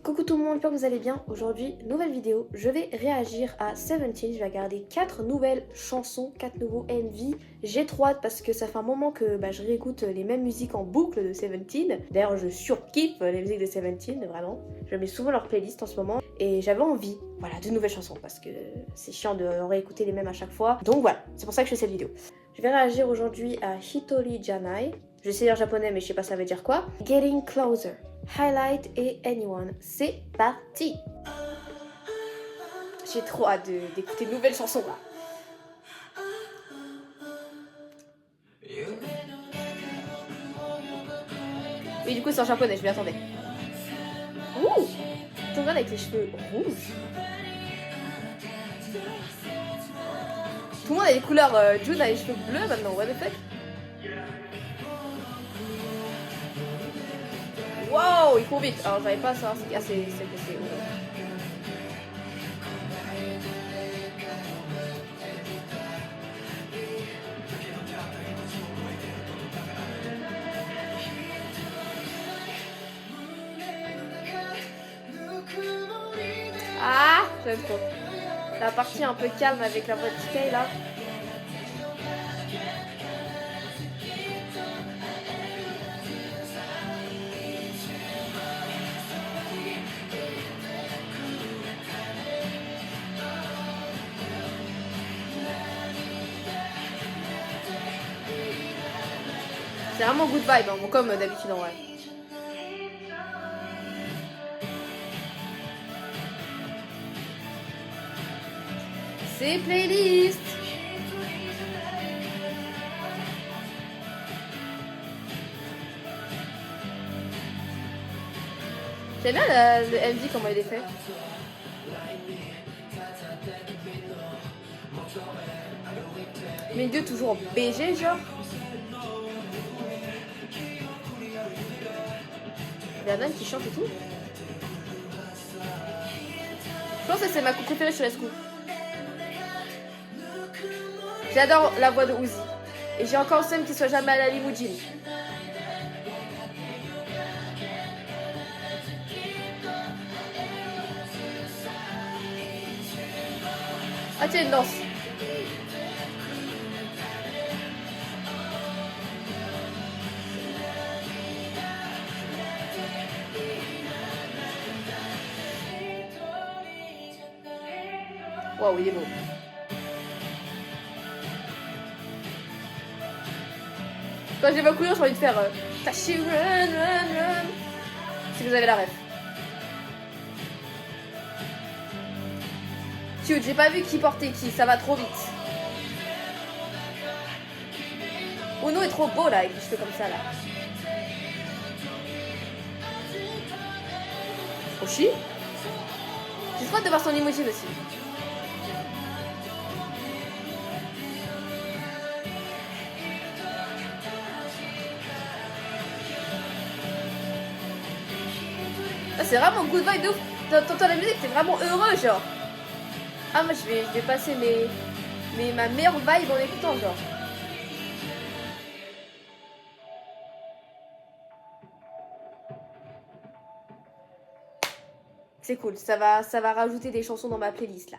Coucou tout le monde, j'espère que vous allez bien. Aujourd'hui, nouvelle vidéo, je vais réagir à Seventeen. Je vais regarder 4 nouvelles chansons, 4 nouveaux MV. J'ai trop hâte parce que ça fait un moment que je réécoute les mêmes musiques en boucle de Seventeen. D'ailleurs, je surkiffe les musiques de Seventeen, vraiment. Je mets souvent leur playlist en ce moment et j'avais envie, voilà, de nouvelles chansons parce que c'est chiant de réécouter les mêmes à chaque fois. Donc voilà, c'est pour ça que je fais cette vidéo. Je vais réagir aujourd'hui à Hitori Janai. Je sais lire japonais mais je sais pas ça veut dire quoi. Getting Closer, Highlight et Anyone. C'est parti. J'ai trop hâte d'écouter de nouvelles chansons là. Oui, du coup c'est en japonais, je m'y attendais. Ouh, ton gars avec les cheveux rouges. Tout le monde a les couleurs. June a les cheveux bleus maintenant, what the fuck. Wow, il court vite. Alors j'arrive pas à savoir ce qu'il y a, c'est. Ah, j'aime trop. La partie un peu calme avec la voix de TK là. C'est vraiment good vibe, hein, comme d'habitude en vrai. C'est playlist. J'aime bien le MV comment il est fait. Milieu toujours en BG genre. Vernon qui chante et tout. Je pense que c'est ma coupe préférée sur Esco. J'adore la voix de Uzi. Et j'ai encore le seum qu'il soit jamais à la limousine. Ah tiens, une danse. Waouh, il est beau. Quand j'ai ma couleur, j'ai envie de faire Tashi run, run, run. Si vous avez la ref. Cute, j'ai pas vu qui portait qui, ça va trop vite. Uno est trop beau là, avec les cheveux comme ça là. Oshi. J'ai trop hâte de voir son emoji aussi. Ah, c'est vraiment good vibe de ouf. T'entends la musique, t'es vraiment heureux genre. Ah moi je vais passer ma meilleure vibe en écoutant genre. C'est cool, ça va rajouter des chansons dans ma playlist là.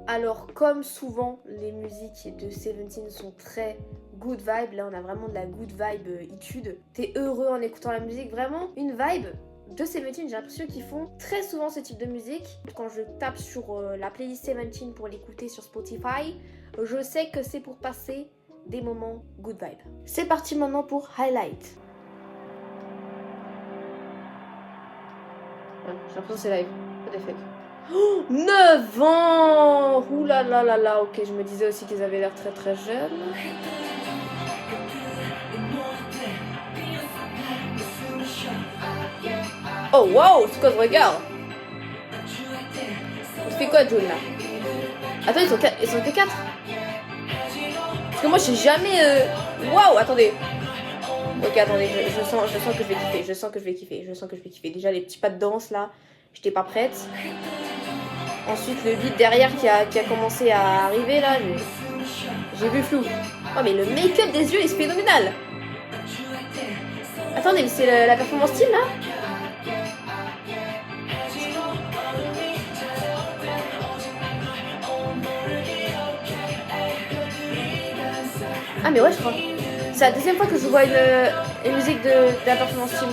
Alors comme souvent les musiques de Seventeen sont très good vibe, là on a vraiment de la good vibe étude. T'es heureux en écoutant la musique, vraiment une vibe de Seventeen, j'ai l'impression qu'ils font très souvent ce type de musique. Quand je tape sur la playlist Seventeen pour l'écouter sur Spotify, je sais que c'est pour passer des moments good vibe. C'est parti maintenant pour Highlight. J'ai l'impression que c'est live, pas d'effet. Oh, 9 ans. Ouh là là là là, ok, je me disais aussi qu'ils avaient l'air très très jeunes. Oh wow, c'est quoi ce regard? On fait quoi June là? Attends, ils sont que 4. Parce que moi j'ai jamais... Waouh, attendez. Ok, attendez, je sens que je vais kiffer, je sens que je vais kiffer. Déjà les petits pas de danse là, j'étais pas prête. Ensuite le beat derrière qui a commencé à arriver là, j'ai vu flou. Oh mais le make-up des yeux est phénoménal. Attendez, mais c'est la performance team là? Ah mais ouais je crois. C'est la deuxième fois que je vois une musique de la performance team.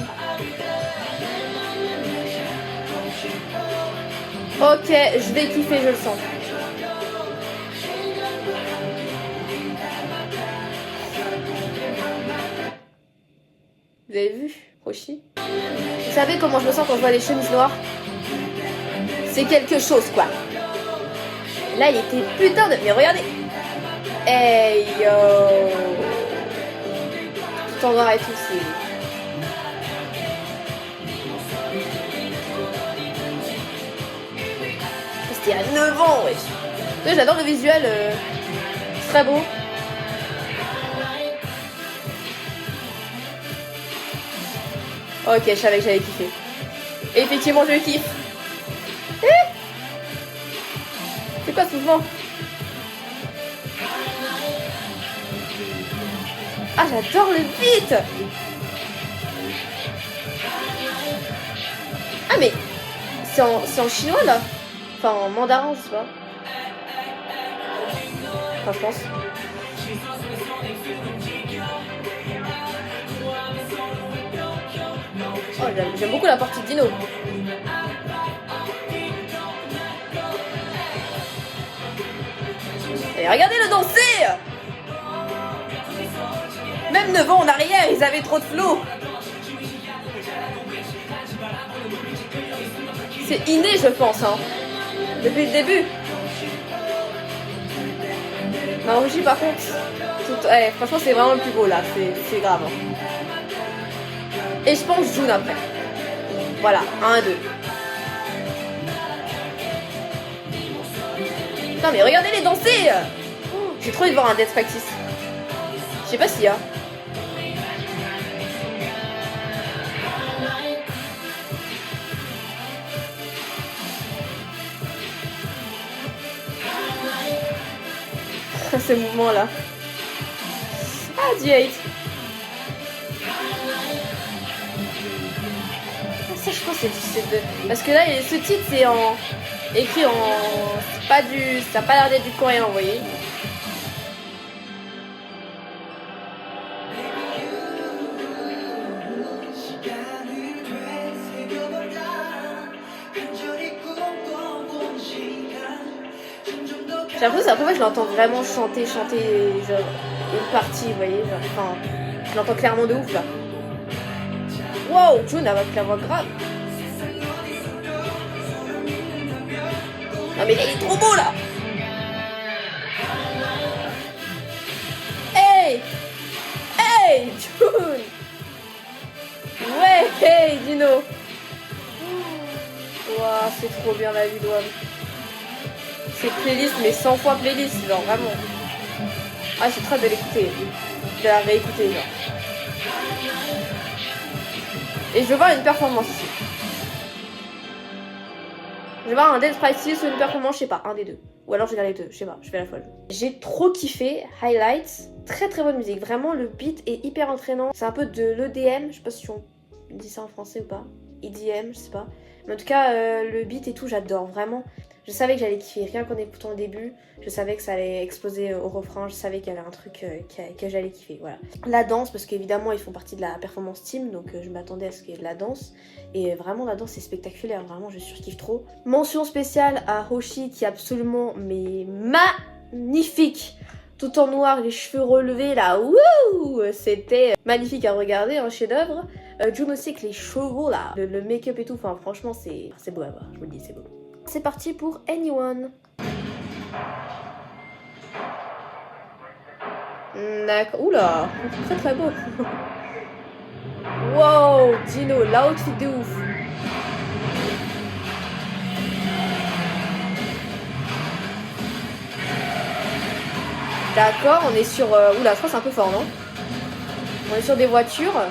Ok, je vais kiffer, je le sens. Vous avez vu, Roshi? Vous savez comment je me sens quand je vois les chemises noires? C'est quelque chose quoi. Là il était putain de... Mais regardez. Hey yo. Tout en noir et tout, c'est... C'était à 9 ans, wesh. J'adore le visuel. C'est très beau. Ok, je savais que j'allais kiffer. Et effectivement, je kiffe. C'est quoi ce mouvement? Ah, j'adore le beat. Ah, mais c'est en chinois, là? Enfin, en mandarin, je sais pas. Enfin, je pense. Oh, j'aime beaucoup la partie de Dino. Et regardez-le danser! Même 9 ans en arrière, ils avaient trop de flow. C'est inné, je pense, hein. Depuis le début. Maruji, par contre, franchement, c'est vraiment le plus beau, là. C'est grave. Hein. Et je pense June après. Voilà, 1, 2. Non, mais regardez-les danser! J'ai trop envie de voir un Death Practice. Je sais pas s'il y a. Ce mouvement là. Ah, du hate. Ah, ça, je pense que c'est de... Parce que là, ce titre, c'est en... écrit en... C'est pas du... Ça a pas l'air d'être du coréen, vous voyez. J'ai l'impression que c'est la première fois que je l'entends vraiment chanter genre une partie, vous voyez, genre, enfin, je l'entends clairement de ouf là. Wow, June avec la voix grave. Non mais il est trop beau là. Hey, hey, June. Ouais, hey, Dino. Waouh, c'est trop bien la vidéo. C'est playlist, mais 100 fois playlist, genre vraiment. Ah, j'ai très de l'écouter. Je vais la réécouter, genre. Et je veux voir une performance ici. Je vais voir un Death Practice ou une performance, je sais pas, un des deux. Ou alors je vais faire les deux, je sais pas, je fais la folle. J'ai trop kiffé Highlights. Très très bonne musique. Vraiment, le beat est hyper entraînant. C'est un peu de l'EDM, je sais pas si on dit ça en français ou pas. EDM, je sais pas. Mais en tout cas, le beat et tout, j'adore vraiment. Je savais que j'allais kiffer, rien qu'en écoutant le début, je savais que ça allait exploser au refrain, je savais qu'il y avait un truc que j'allais kiffer, voilà. La danse, parce qu'évidemment ils font partie de la performance team, donc je m'attendais à ce qu'il y ait de la danse, et vraiment la danse est spectaculaire, vraiment je surkiffe trop. Mention spéciale à Hoshi qui est absolument mais magnifique, tout en noir, les cheveux relevés là, wouh, c'était magnifique à regarder, un chef-d'œuvre. June aussi avec les chevaux là, le make-up et tout, enfin franchement c'est beau à voir, je vous le dis, c'est beau. C'est parti pour Anyone. D'accord. Oula, très très beau. Wow, Dino, l'outfit de ouf. D'accord, on est sur... Oula, je crois que c'est un peu fort, non? On est sur des voitures.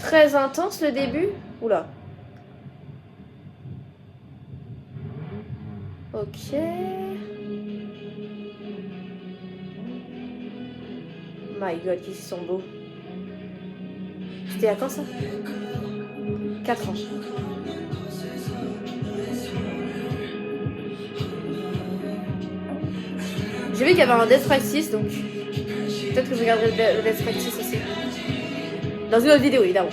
Très intense le début. Oula. Ok. My god, qu'ils sont beaux. C'était à quand ça? 4 ans. J'ai vu qu'il y avait un Death Practice, donc peut-être que je regarderai le Death Practice aussi. Dans une autre vidéo, évidemment.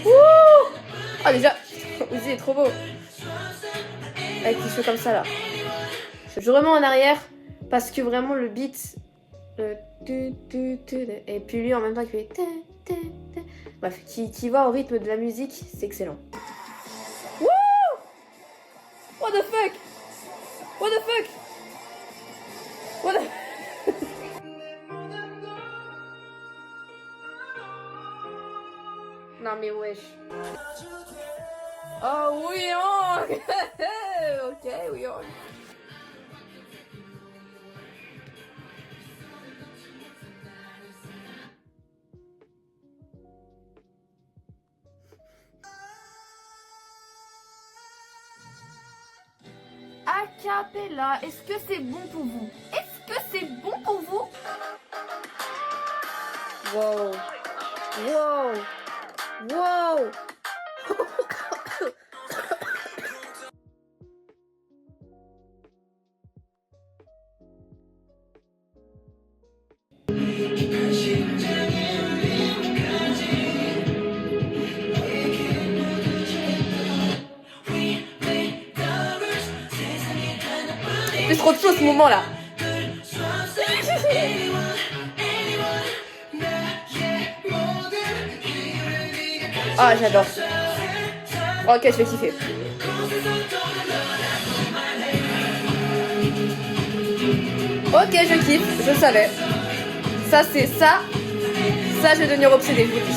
Wouh! Ah déjà, Uzi est trop beau. Avec les cheveux comme ça là. Je remets en arrière parce que vraiment le beat... et puis lui en même temps qui fait... Bref, qui va au rythme de la musique, c'est excellent. Wouh! What the fuck? What the fuck? What the... Non mais wesh. Oh oui, oh. Ok, oui, oh. Acapella, est-ce que c'est bon pour vous? Est-ce que c'est bon pour vous? Wow. Wow. Wow. C'est trop de choses ce moment là. Ah j'adore. Ok je vais kiffer. Ok je kiffe, je savais. Ça c'est ça. Ça je vais devenir obsédée, je vous dis.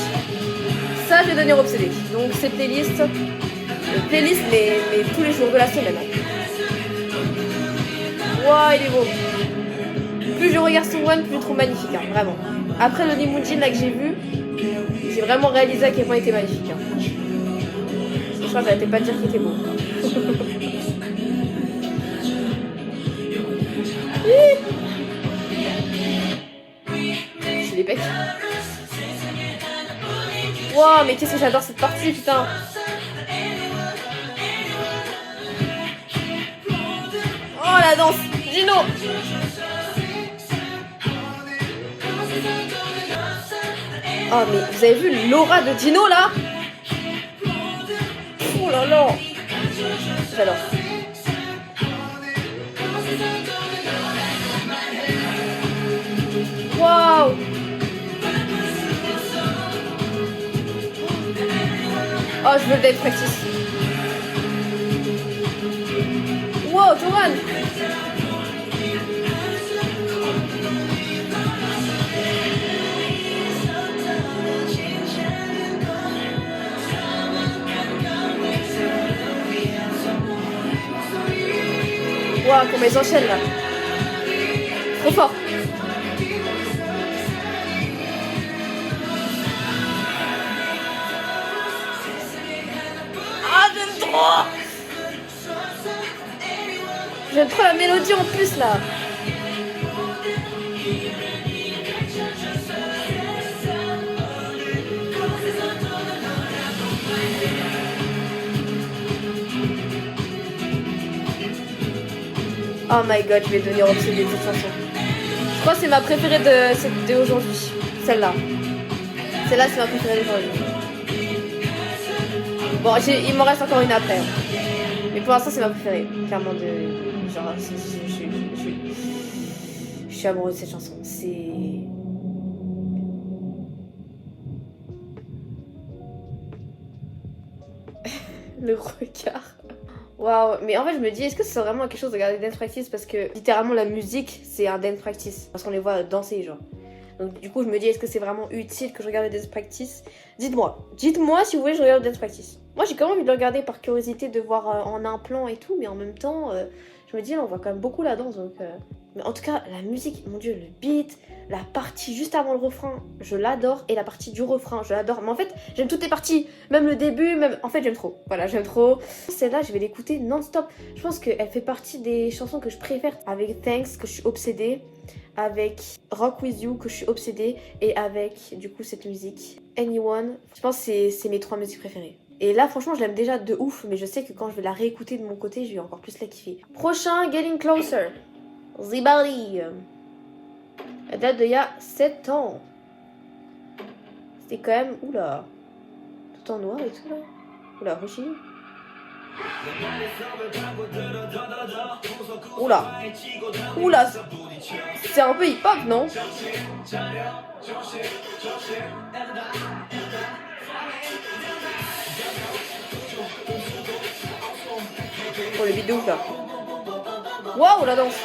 Ça je vais devenir obsédée. Donc ces playlists. Playlist mais tous les jours de la semaine. Wow, il est beau. Plus je regarde son one, plus je trouve magnifique, hein, vraiment. Après le Nimujin là que j'ai vu, j'ai vraiment réalisé à quel point il était magnifique. Hein. Je crois que j'arrêtais pas de dire qu'il était beau. J'ai les pecs. Wow, mais qu'est-ce que j'adore cette partie, putain. Oh la danse, Gino. Oh mais vous avez vu l'aura de Gino là? Oh là là. J'adore. Waouh. Oh je veux le Death Practice. Wow, Johan. Waouh, comment ils enchaînent là. Trop fort. Ah, j'aime trop. J'aime trop la mélodie en plus là. Oh my god, je vais devenir obsédée de cette chanson. Je crois que c'est ma préférée d'aujourd'hui. Celle-là. Celle-là, c'est ma préférée d'aujourd'hui. Bon, il m'en reste encore une après. Hein. Mais pour l'instant, c'est ma préférée. Clairement, genre, je suis amoureuse de cette chanson. C'est... Le regard. Waouh, mais en fait je me dis, est-ce que c'est vraiment quelque chose de regarder Dance Practice? Parce que littéralement la musique c'est un Dance Practice. Parce qu'on les voit danser genre. Donc du coup je me dis, est-ce que c'est vraiment utile que je regarde Dance Practice? Dites-moi si vous voulez que je regarde Dance Practice. Moi j'ai quand même envie de le regarder par curiosité, de voir en un plan et tout. Mais en même temps, je me dis, on voit quand même beaucoup la danse. Donc, mais en tout cas la musique, mon dieu, le beat, la partie juste avant le refrain, je l'adore. Et la partie du refrain, je l'adore. Mais en fait j'aime toutes les parties, même le début, même... En fait j'aime trop, voilà j'aime trop. Celle-là je vais l'écouter non-stop. Je pense qu'elle fait partie des chansons que je préfère avec Thanks, que je suis obsédée. avec Rock With You que je suis obsédée et avec du coup cette musique Anyone. Je pense que c'est mes 3 musiques préférées. Et là franchement je l'aime déjà de ouf, mais je sais que quand je vais la réécouter de mon côté je vais encore plus la kiffer. Prochain, Getting Closer, Zibali. Elle date d'il y a 7 ans. C'était quand même, oula, tout en noir et tout là. Oula, Roshi. Oula, oula, c'est un peu hip-hop, non? Oh, le beat de ouf là. Waouh, la danse.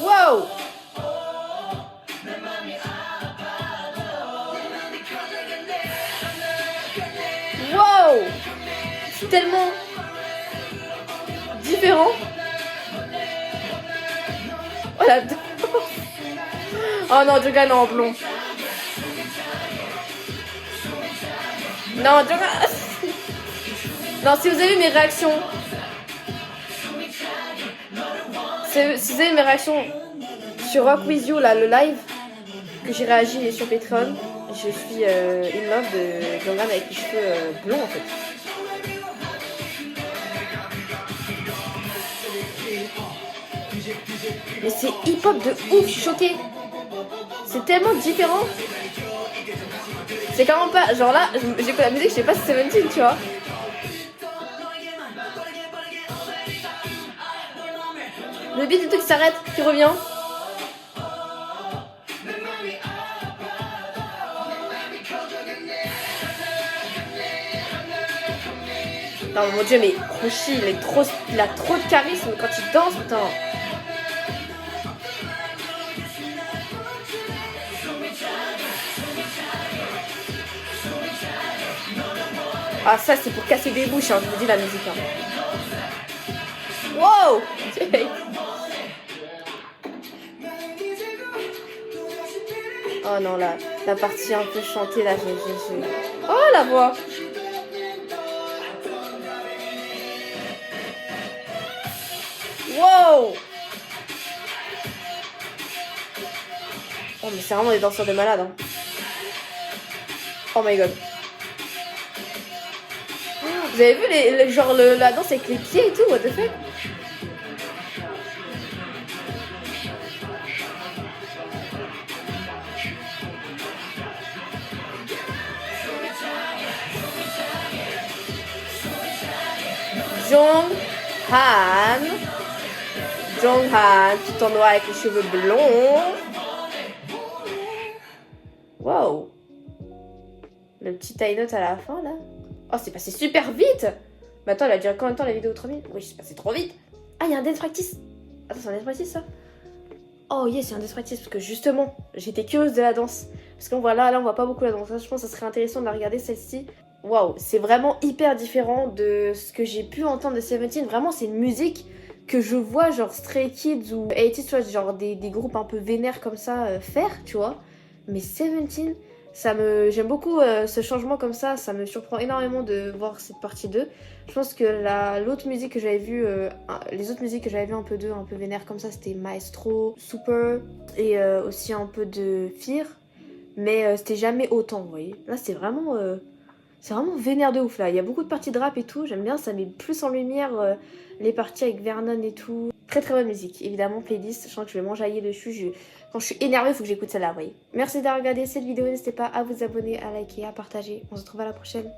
Wow! Wow! C'est tellement différent. Oh la danse. Oh non, Jogan en blond. Non, Jogan. Non, si vous avez vu mes réactions. Si vous avez mes réactions sur Rock With You, là, le live que j'ai réagi sur Patreon, je suis in love de Jogan avec les cheveux blonds en fait. Mais c'est hip-hop de ouf, je suis choquée. C'est tellement différent. C'est quand même pas. Genre là, j'écoute la musique, je sais pas si c'est 17, tu vois. Le beat et tout qui s'arrête, qui revient. Non mon dieu, mais Roshi, il a trop de charisme quand il danse, putain. Ah ça c'est pour casser des bouches, hein, je vous dis la musique. Hein. Wow. Oh non, la partie un peu chantée là, Oh la voix. Wow. Oh mais c'est vraiment des danseurs de malades. Hein. Oh my god. Vous avez vu genre la danse avec les pieds et tout, what the fuck? Jonghan, tout en noir avec les cheveux blonds. Wow. Le petit tie note à la fin là. Oh, c'est passé super vite. Mais attends, elle a duré combien de temps la vidéo? 3 minutes? Oui, c'est passé trop vite. Ah, il y a un dance practice. Attends, c'est un dance practice ça? Oh yes, c'est un dance practice parce que justement, j'étais curieuse de la danse. Parce qu'on voit là, on voit pas beaucoup la danse. Je pense que ça serait intéressant de la regarder celle-ci. Waouh, c'est vraiment hyper différent de ce que j'ai pu entendre de 17. Vraiment, c'est une musique que je vois genre Stray Kids ou 80's, tu vois, genre des groupes un peu vénères comme ça faire, tu vois. Mais 17, j'aime beaucoup ce changement comme ça me surprend énormément de voir cette partie 2. Je pense que l'autre musique que j'avais vue, les autres musiques que j'avais vues un peu vénères comme ça, c'était Maestro, Super et aussi un peu de Fear. Mais c'était jamais autant, vous voyez. Là, c'est vraiment vénère de ouf là. Il y a beaucoup de parties de rap et tout. J'aime bien, ça met plus en lumière les parties avec Vernon et tout. Très très bonne musique. Évidemment, playlist. Je sens que je vais m'enjailler dessus. Quand je suis énervée, il faut que j'écoute celle-là, vous voyez. Merci d'avoir regardé cette vidéo. N'hésitez pas à vous abonner, à liker, à partager. On se retrouve à la prochaine.